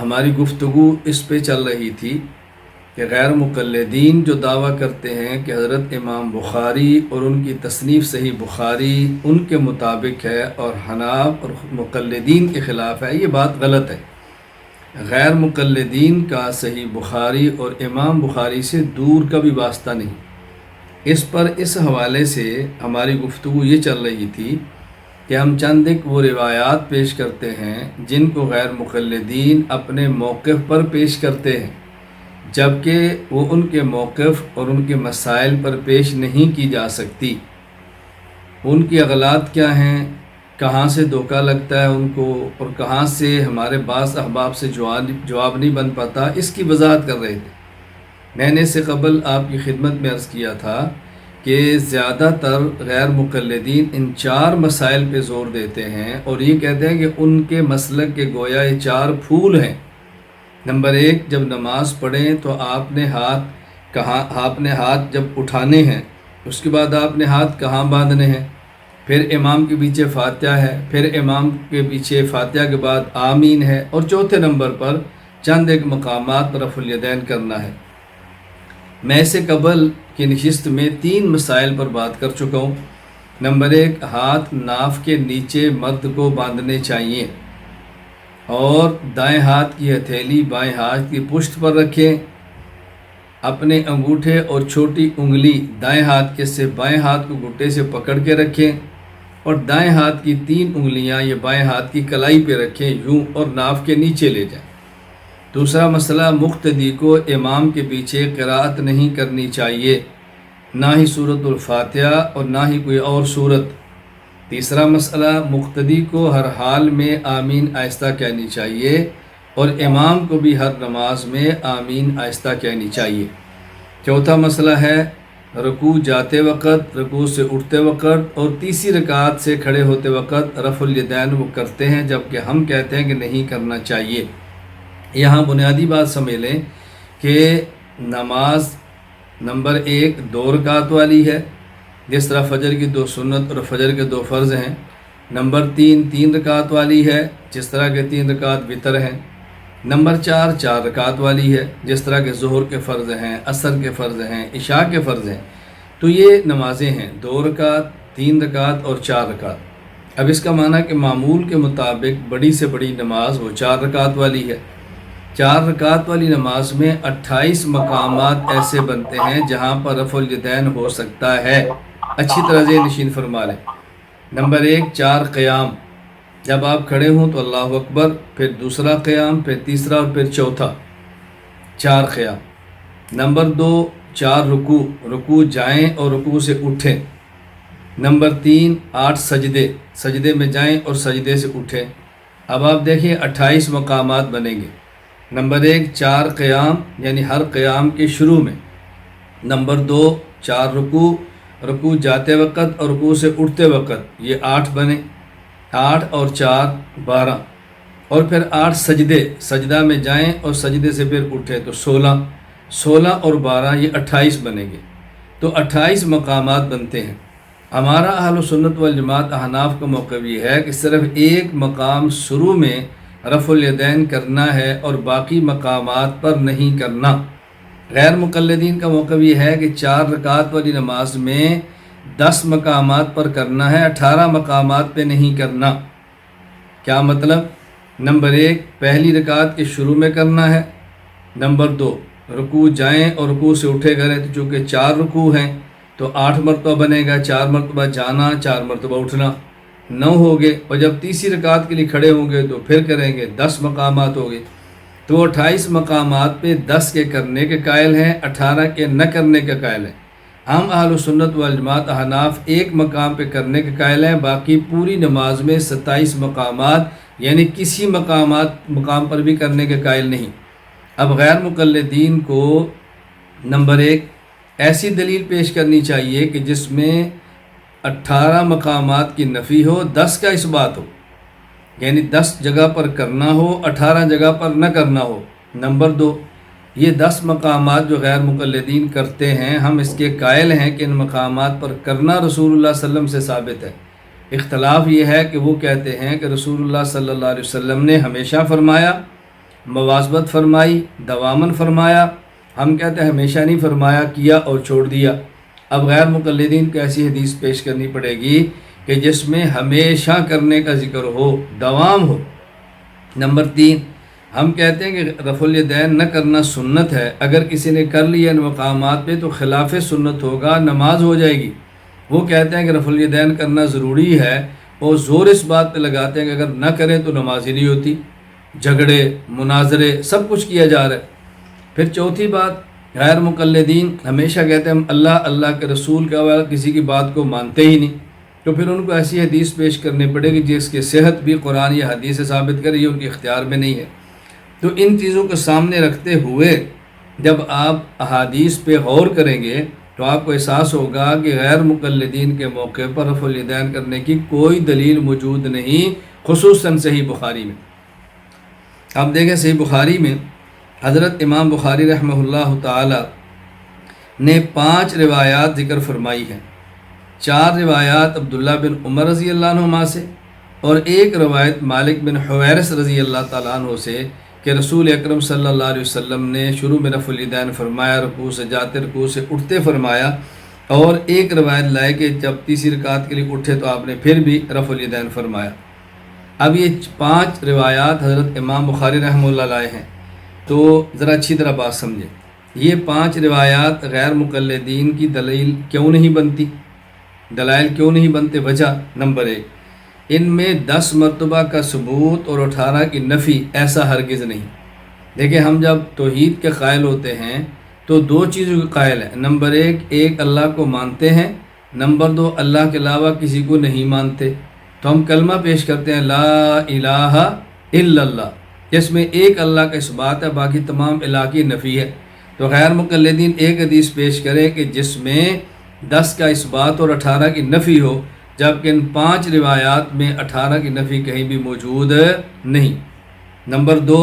ہماری گفتگو اس پہ چل رہی تھی کہ غیر مقلدین جو دعویٰ کرتے ہیں کہ حضرت امام بخاری اور ان کی تصنیف صحیح بخاری ان کے مطابق ہے اور حناف اور مقلدین کے خلاف ہے، یہ بات غلط ہے۔ غیر مقلدین کا صحیح بخاری اور امام بخاری سے دور کا بھی واسطہ نہیں۔ اس پر اس حوالے سے ہماری گفتگو یہ چل رہی تھی کہ ہم چند ایک وہ روایات پیش کرتے ہیں جن کو غیر مقلدین اپنے موقف پر پیش کرتے ہیں، جبکہ وہ ان کے موقف اور ان کے مسائل پر پیش نہیں کی جا سکتی۔ ان کی اغلاط کیا ہیں، کہاں سے دھوکہ لگتا ہے ان کو، اور کہاں سے ہمارے بعض احباب سے جواب نہیں بن پاتا، اس کی وضاحت کر رہے تھے۔ میں نے اس سے قبل آپ کی خدمت میں عرض کیا تھا کہ زیادہ تر غیر مقلدین ان 4 مسائل پہ زور دیتے ہیں اور یہ کہتے ہیں کہ ان کے مسلک کے گویا یہ 4 پھول ہیں۔ نمبر 1، جب نماز پڑھیں تو آپ نے ہاتھ جب اٹھانے ہیں، اس کے بعد آپ نے ہاتھ کہاں باندھنے ہیں، پھر امام کے پیچھے فاتحہ ہے، پھر امام کے پیچھے فاتحہ کے بعد آمین ہے، اور چوتھے نمبر پر چند ایک مقامات پر رفع الیدین کرنا ہے۔ میں اس سے قبل کی نشست میں 3 مسائل پر بات کر چکا ہوں۔ نمبر 1، ہاتھ ناف کے نیچے مرد کو باندھنے چاہیے اور دائیں ہاتھ کی ہتھیلی بائیں ہاتھ کی پشت پر رکھیں، اپنے انگوٹھے اور چھوٹی انگلی دائیں ہاتھ کے سے بائیں ہاتھ کو گھٹے سے پکڑ کے رکھیں اور دائیں ہاتھ کی 3 انگلیاں یہ بائیں ہاتھ کی کلائی پہ رکھیں یوں اور ناف کے نیچے لے جائیں۔ دوسرا مسئلہ، مقتدی کو امام کے پیچھے قراءت نہیں کرنی چاہیے، نہ ہی سورۃ الفاتحہ اور نہ ہی کوئی اور سورت۔ تیسرا مسئلہ، مقتدی کو ہر حال میں آمین آہستہ کہنی چاہیے اور امام کو بھی ہر نماز میں آمین آہستہ کہنی چاہیے۔ چوتھا مسئلہ ہے رکوع جاتے وقت، رکوع سے اٹھتے وقت اور تیسری رکعت سے کھڑے ہوتے وقت رفع الیدین وہ کرتے ہیں، جبکہ ہم کہتے ہیں کہ نہیں کرنا چاہیے۔ یہاں بنیادی بات سمجھ لیں کہ نماز نمبر 1 2 رکعت والی ہے، جس طرح فجر کی 2 سنت اور فجر کے 2 فرض ہیں۔ نمبر 3 3 رکعت والی ہے، جس طرح کے 3 رکعت وتر ہیں۔ نمبر 4 4 رکعت والی ہے، جس طرح کے ظہر کے فرض ہیں، عصر کے فرض ہیں، عشاء کے فرض ہیں۔ تو یہ نمازیں ہیں 2 رکعت 3 رکعت اور 4 رکعت۔ اب اس کا معنی کہ معمول کے مطابق بڑی سے بڑی نماز وہ 4 رکعت والی ہے۔ 4 رکعت والی نماز میں 28 مقامات ایسے بنتے ہیں جہاں پر رفع الیدین ہو سکتا ہے۔ اچھی طرح ذہن نشین فرما لیں۔ نمبر 1 4 قیام، جب آپ کھڑے ہوں تو اللہ اکبر، پھر دوسرا قیام، پھر تیسرا اور پھر چوتھا، 4 قیام۔ نمبر 2 4 رکوع جائیں اور رکوع سے اٹھیں۔ نمبر 3 8 سجدے میں جائیں اور سجدے سے اٹھیں۔ اب آپ دیکھیں 28 مقامات بنیں گے۔ نمبر 1 4 قیام یعنی ہر قیام کے شروع میں۔ نمبر 2 4 رکوع جاتے وقت اور رکوع سے اٹھتے وقت، یہ 8 بنے، 8 اور 4 12، اور پھر 8 سجدہ میں جائیں اور سجدے سے پھر اٹھیں تو 16 اور 12 یہ 28 بنیں گے۔ تو 28 مقامات بنتے ہیں۔ ہمارا اہل سنت والجماعت احناف کا موقف یہ ہے کہ صرف ایک مقام شروع میں رفع الیدین کرنا ہے اور باقی مقامات پر نہیں کرنا۔ غیر مقلدین کا موقف یہ ہے کہ 4 رکعت والی نماز میں 10 مقامات پر کرنا ہے، 18 مقامات پہ نہیں کرنا۔ کیا مطلب؟ نمبر 1 پہلی رکعت کے شروع میں کرنا ہے۔ نمبر 2 رکوع جائیں اور رکوع سے اٹھے کریں، تو چونکہ 4 رکوع ہیں تو 8 مرتبہ بنے گا، 4 مرتبہ جانا 4 مرتبہ اٹھنا، 9 ہو گئے، اور جب تیسری رکعت کے لیے کھڑے ہوں گے تو پھر کریں گے، 10 مقامات ہو گئے۔ تو 28 مقامات پہ 10 کے کرنے کے قائل ہیں، 18 کے نہ کرنے کے قائل ہیں۔ ہم اہل سنت والجماعت احناف ایک مقام پہ کرنے کے قائل ہیں، باقی پوری نماز میں 27 مقامات یعنی کسی مقام پر بھی کرنے کے قائل نہیں۔ اب غیر مقلدین کو نمبر 1 ایسی دلیل پیش کرنی چاہیے کہ جس میں 18 مقامات کی نفی ہو، 10 کا اثبات ہو، یعنی 10 جگہ پر کرنا ہو، 18 جگہ پر نہ کرنا ہو۔ نمبر 2 یہ 10 مقامات جو غیر مقلدین کرتے ہیں، ہم اس کے قائل ہیں کہ ان مقامات پر کرنا رسول اللہ صلی اللہ علیہ وسلم سے ثابت ہے۔ اختلاف یہ ہے کہ وہ کہتے ہیں کہ رسول اللہ صلی اللہ علیہ وسلم نے ہمیشہ فرمایا مواظبت فرمائی، دوامن فرمایا. ہم کہتے ہیں ہمیشہ نہیں فرمایا، کیا اور چھوڑ دیا. اب غیر مقلدین کو ایسی حدیث پیش کرنی پڑے گی کہ جس میں ہمیشہ کرنے کا ذکر ہو، دوام ہو. نمبر 3، ہم کہتے ہیں کہ رفع الیدین نہ کرنا سنت ہے. اگر کسی نے کر لیا ان مقامات پہ تو خلاف سنت ہوگا، نماز ہو جائے گی. وہ کہتے ہیں کہ رفع الیدین کرنا ضروری ہے اور زور اس بات پہ لگاتے ہیں کہ اگر نہ کریں تو نماز ہی نہیں ہوتی. جھگڑے، مناظرے، سب کچھ کیا جا رہا ہے. پھر چوتھی بات، غیر مقلدین ہمیشہ کہتے ہیں ہم اللہ، اللہ کے رسول کا علاوہ کسی کی بات کو مانتے ہی نہیں. تو پھر ان کو ایسی حدیث پیش کرنی پڑے گی جس کی صحت بھی قرآن یا حدیث سے ثابت کرے، یہ ان کے اختیار میں نہیں ہے. تو ان چیزوں کو سامنے رکھتے ہوئے جب آپ احادیث پہ غور کریں گے تو آپ کو احساس ہوگا کہ غیر مقلدین کے موقع پر رفع الیدین کرنے کی کوئی دلیل موجود نہیں، خصوصاً صحیح بخاری میں. آپ دیکھیں صحیح بخاری میں حضرت امام بخاری رحمہ اللہ تعالی نے 5 روایات ذکر فرمائی ہیں. 4 روایات عبداللہ بن عمر رضی اللہ عنہما سے اور 1 روایت مالک بن حویرث رضی اللہ تعالیٰ عنہ سے کہ رسول اکرم صلی اللہ علیہ وسلم نے شروع میں رفع الیدین فرمایا، رکوع سے جاتے رکوع سے اٹھتے فرمایا. اور 1 روایت لائے کہ جب تیسری رکعت کے لیے اٹھے تو آپ نے پھر بھی رفع الیدین فرمایا. اب یہ 5 روایات حضرت امام بخاری رحمہ اللہ علیہ ہیں. تو ذرا اچھی طرح بات سمجھیں، یہ 5 روایات غیر مقلدین کی دلیل کیوں نہیں بنتی؟ دلائل کیوں نہیں بنتے؟ وجہ نمبر 1، ان میں 10 مرتبہ کا ثبوت اور 18 کی نفی ایسا ہرگز نہیں. دیکھیں ہم جب توحید کے قائل ہوتے ہیں تو 2 چیزوں کے قائل ہیں. نمبر 1 ایک اللہ کو مانتے ہیں، نمبر 2 اللہ کے علاوہ کسی کو نہیں مانتے. تو ہم کلمہ پیش کرتے ہیں لا الہ الا اللہ، جس میں ایک اللہ کا اثبات ہے، باقی تمام الہ کی نفی ہے. تو غیر مقلدین ایک حدیث پیش کریں کہ جس میں 10 کا اثبات اور 18 کی نفی ہو، جبکہ ان 5 روایات میں 18 کی نفی کہیں بھی موجود نہیں. نمبر 2،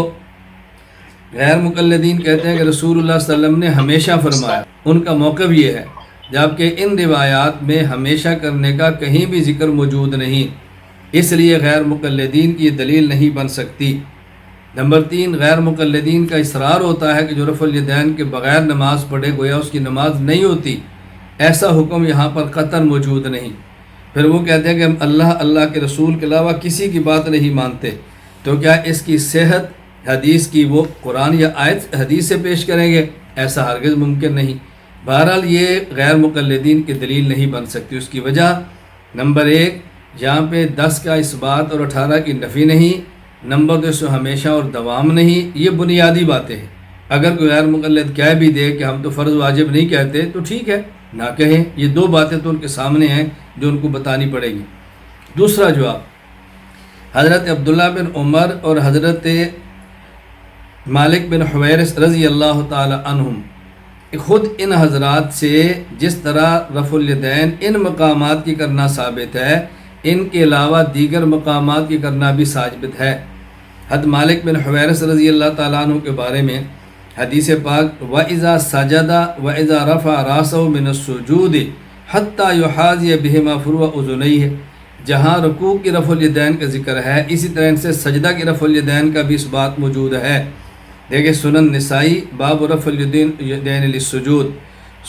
غیر مقلدین کہتے ہیں کہ رسول اللہ صلی اللہ علیہ وسلم نے ہمیشہ فرمایا، ان کا موقف یہ ہے، جبکہ ان روایات میں ہمیشہ کرنے کا کہیں بھی ذکر موجود نہیں، اس لیے غیر مقلدین کی یہ دلیل نہیں بن سکتی. نمبر 3، غیر مقلدین کا اصرار ہوتا ہے کہ جو رفع الیدین کے بغیر نماز پڑھے گویا اس کی نماز نہیں ہوتی. ایسا حکم یہاں پر قطعاً موجود نہیں. پھر وہ کہتے ہیں کہ ہم اللہ، اللہ کے رسول کے علاوہ کسی کی بات نہیں مانتے. تو کیا اس کی صحت حدیث کی وہ قرآن یا آیت حدیث سے پیش کریں گے؟ ایسا ہرگز ممکن نہیں. بہرحال یہ غیر مقلدین کی دلیل نہیں بن سکتی. اس کی وجہ نمبر 1 یہاں پہ 10 کا اثبات اور 18 کی نفی نہیں، نمبر 2 سے ہمیشہ اور دوام نہیں. یہ بنیادی باتیں ہیں. اگر کوئی غیر مقلد کہہ بھی دے کہ ہم تو فرض واجب نہیں کہتے تو ٹھیک ہے، نہ کہیں. یہ 2 باتیں تو ان کے سامنے ہیں جو ان کو بتانی پڑے گی. دوسرا جواب، حضرت عبداللہ بن عمر اور حضرت مالک بن حویرث رضی اللہ تعالی عنہم خود ان حضرات سے جس طرح رفع الیدین ان مقامات کی کرنا ثابت ہے، ان کے علاوہ دیگر مقامات کی کرنا بھی ثابت ہے. حضرت مالک بن حویرث رضی اللہ تعالیٰ عنہ کے بارے میں حدیث پاک وَإِذَا سَجَدَ وَإِذَا رَفَعَ رَأْسَهُ مِنَ السُّجُودِ حَتَّى يُحَاذِيَ بِهِمَا فُرُوعَ أُذُنَيْهِ، جہاں رکوع کی رفع الیدین کا ذکر ہے اسی طرح ان سے سجدہ کی رفع الیدین کا بھی اس بات موجود ہے. دیکھیں سنن نسائی باب رفع الیدین للسجود،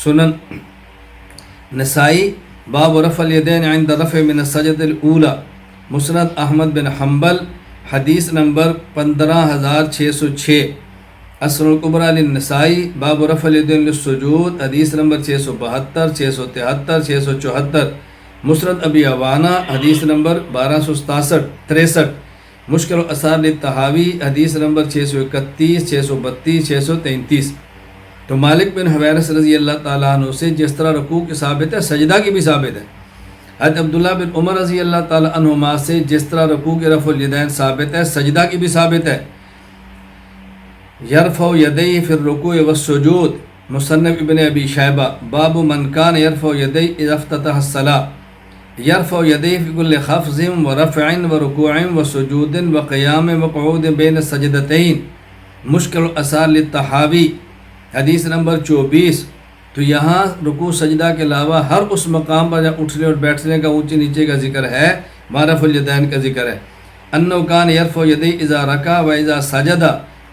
سنن نسائی باب رفع الیدین عند رفع من السجدۃ الاولی، مسند احمد بن حنبل حدیث نمبر 15606، اصل الکبریٰ للنسائی باب رفع الیدین للسجود حدیث نمبر 672 673 674، مسند ابی عوانہ حدیث نمبر 1267 مشکل الاثار للطحاوی حدیث نمبر 631 632 633۔ تو مالک بن حویرث رضی اللہ تعالیٰ عنہ سے جس طرح رکوع کی ثابت ہے سجدہ کی بھی ثابت ہے، حضرت عبداللہ بن عمر رضی اللہ تعالیٰ عنہما سے جس طرح رکوع کے رفع الیدین ثابت ہے سجدہ کی بھی ثابت ہے۔ یرفع یدیہ فی الرکوع والسجود، مصنف ابن ابی شیبہ باب من کان یرفع یدیہ اذا افتتح الصلاۃ، یرفع یدیہ فی کل خفض ورفع ورکوع وسجود وقیام وقعود بین السجدتین، مشکل الاثار للطحاوی حدیث نمبر 24۔ تو یہاں رکوع سجدہ کے علاوہ ہر اس مقام پر جب اٹھنے اور بیٹھنے کا اونچے نیچے کا ذکر ہے، رفع الیدین کا ذکر ہے۔ انہ کان یرفع یدیہ اذا رکع و اذا سجد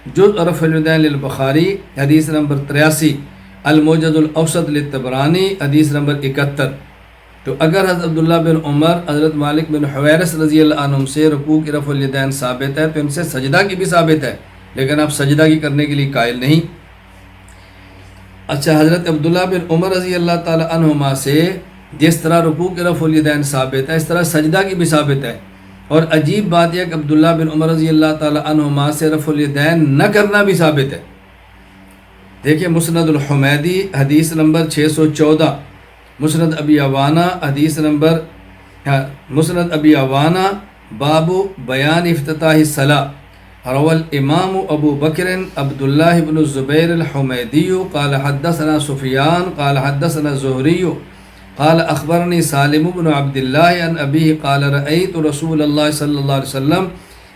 جز رفع الیدین للبخاری حدیث نمبر 83، الموجز الاوسط للطبرانی حدیث نمبر 71۔ تو اگر حضرت عبداللہ بن عمر، حضرت مالک بن حویرث رضی اللہ عنہم سے رکوع کی رفع الیدین ثابت ہے تو ان سے سجدہ کی بھی ثابت ہے، لیکن آپ سجدہ کی کرنے کے لیے قائل نہیں۔ اچھا، حضرت عبداللہ بن عمر رضی اللہ تعالی عنہما سے جس طرح رکوع کی رفع الیدین ثابت ہے، اس طرح سجدہ کی بھی ثابت ہے۔ اور عجیب بات یہ کہ عبداللہ بن عمر رضی اللہ تعالی عنہما سے رفع الیدین نہ کرنا بھی ثابت ہے۔ دیکھیں مسند الحمیدی حدیث نمبر 614، مسند ابی عوانہ حدیث نمبر مسند ابی عوانہ باب بیان افتتاح الصلاۃ، روى الامام ابو بکر عبداللہ بن الزبیر الحمیدی قال حدثنا سفیان قال حدثنا الزہری قال اخبرنی سالم بن عبد اللہ عن ابیہ قال رأیت رسول اللہ صلی اللہ علیہ وسلم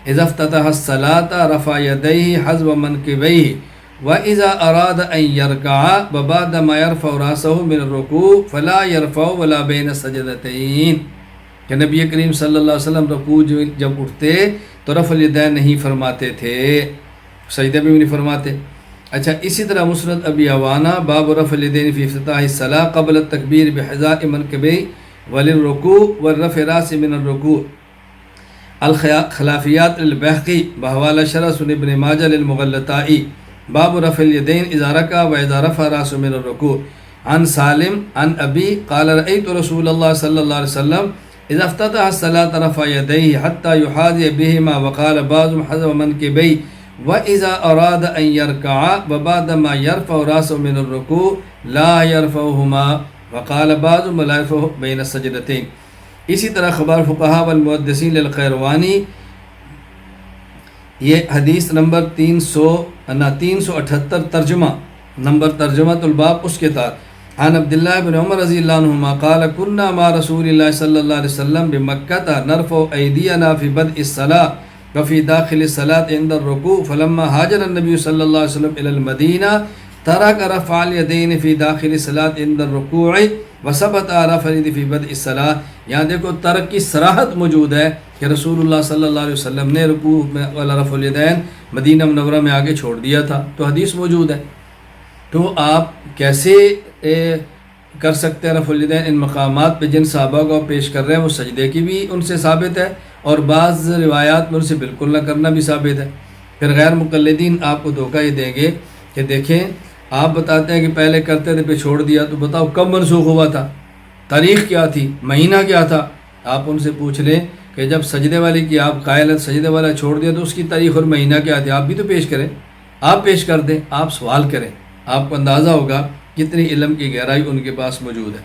اذا افتتح الصلاۃ رفع یدیہ حذو منکبیہ وَإِذَا أَرَادَ أَن يَرْكَعَ وَبَعْدَ مَا يَرْفَعُ رَأْسَهُ مِنَ الرُّكُوعِ فَلَا يَرْفَعُ وَلَا بَيْنَ السَّجْدَتَيْنِ، کہ نبی کریم صلی اللہ علیہ وسلم رکوع جب اٹھتے تو رفع الیدین نہیں فرماتے تھے، سجدہ بھی نہیں فرماتے۔ اچھا، اسی طرح مسند ابی عوانہ باب رفع الیدین فی افتتاح الصلاۃ قبل التکبیر بحذاء منکبیہ وللرکوع والرفع راس من الرکوع، الخلافیات للبیہقی بحوالہ شرح سنن ابن ماجہ للمغلطائی باب رفع الیدین اذا رکع و اذا رفع راسه من الرکوع، عن سالم عن ابی قال رأیت رسول اللہ صلی اللہ علیہ وسلم اذا افتتح الصلاۃ رفع یدیہ حتی یحاذی بہما وقال بعضهم حذو منکبیہ واذا اراد ان یرکع وبعد ما یرفع راسه من الرکوع لا یرفعهما وقال بعضهم لا يرفع بین السجدتین۔ اسی طرح خبر فقہاء والمحدثین للقیروانی یہ حدیث نمبر 378 ترجمہ نمبر ترجمۃ الباب اس کے تحت، عن عبداللہ بن عمر رضی اللہ عنہما قال كنا مع رسول اللہ صلی اللہ علیہ وسلم بمکہ نرفع ایدینا فی بدء الصلاۃ وفی داخل الصلاۃ عند الرکوع فلما ہاجر النبی صلی اللہ علیہ وسلم الی المدینہ ترک رفع الیدین فی داخل الصلاۃ عند الرکوع وثبت رفع الیدین فی بدء الصلاۃ۔ یہاں دیکھو ترک کی صراحت موجود ہے کہ رسول اللہ صلی اللہ علیہ وسلم نے رکوع والا رفع الیدین مدینہ منورہ میں آگے چھوڑ دیا تھا، تو حدیث موجود ہے۔ تو آپ کیسے کر سکتے ہیں رفع الیدین؟ ان مقامات پہ جن صحابہ کو پیش کر رہے ہیں وہ سجدے کی بھی ان سے ثابت ہے، اور بعض روایات میں ان سے بالکل نہ کرنا بھی ثابت ہے۔ پھر غیر مقلدین آپ کو دھوکہ یہ دیں گے کہ دیکھیں آپ بتاتے ہیں کہ پہلے کرتے تھے پھر چھوڑ دیا، تو بتاؤ کب منسوخ ہوا تھا، تاریخ کیا تھی، مہینہ کیا تھا؟ آپ ان سے پوچھ لیں کہ جب سجدے والے کی آپ قائل ہیں، سجدے والا چھوڑ دیا تو اس کی تاریخ اور مہینہ کیا تھی؟ آپ بھی تو پیش کریں، آپ پیش کر دیں، آپ سوال کریں، آپ کو اندازہ ہوگا کتنی علم کی گہرائی ان کے پاس موجود ہے۔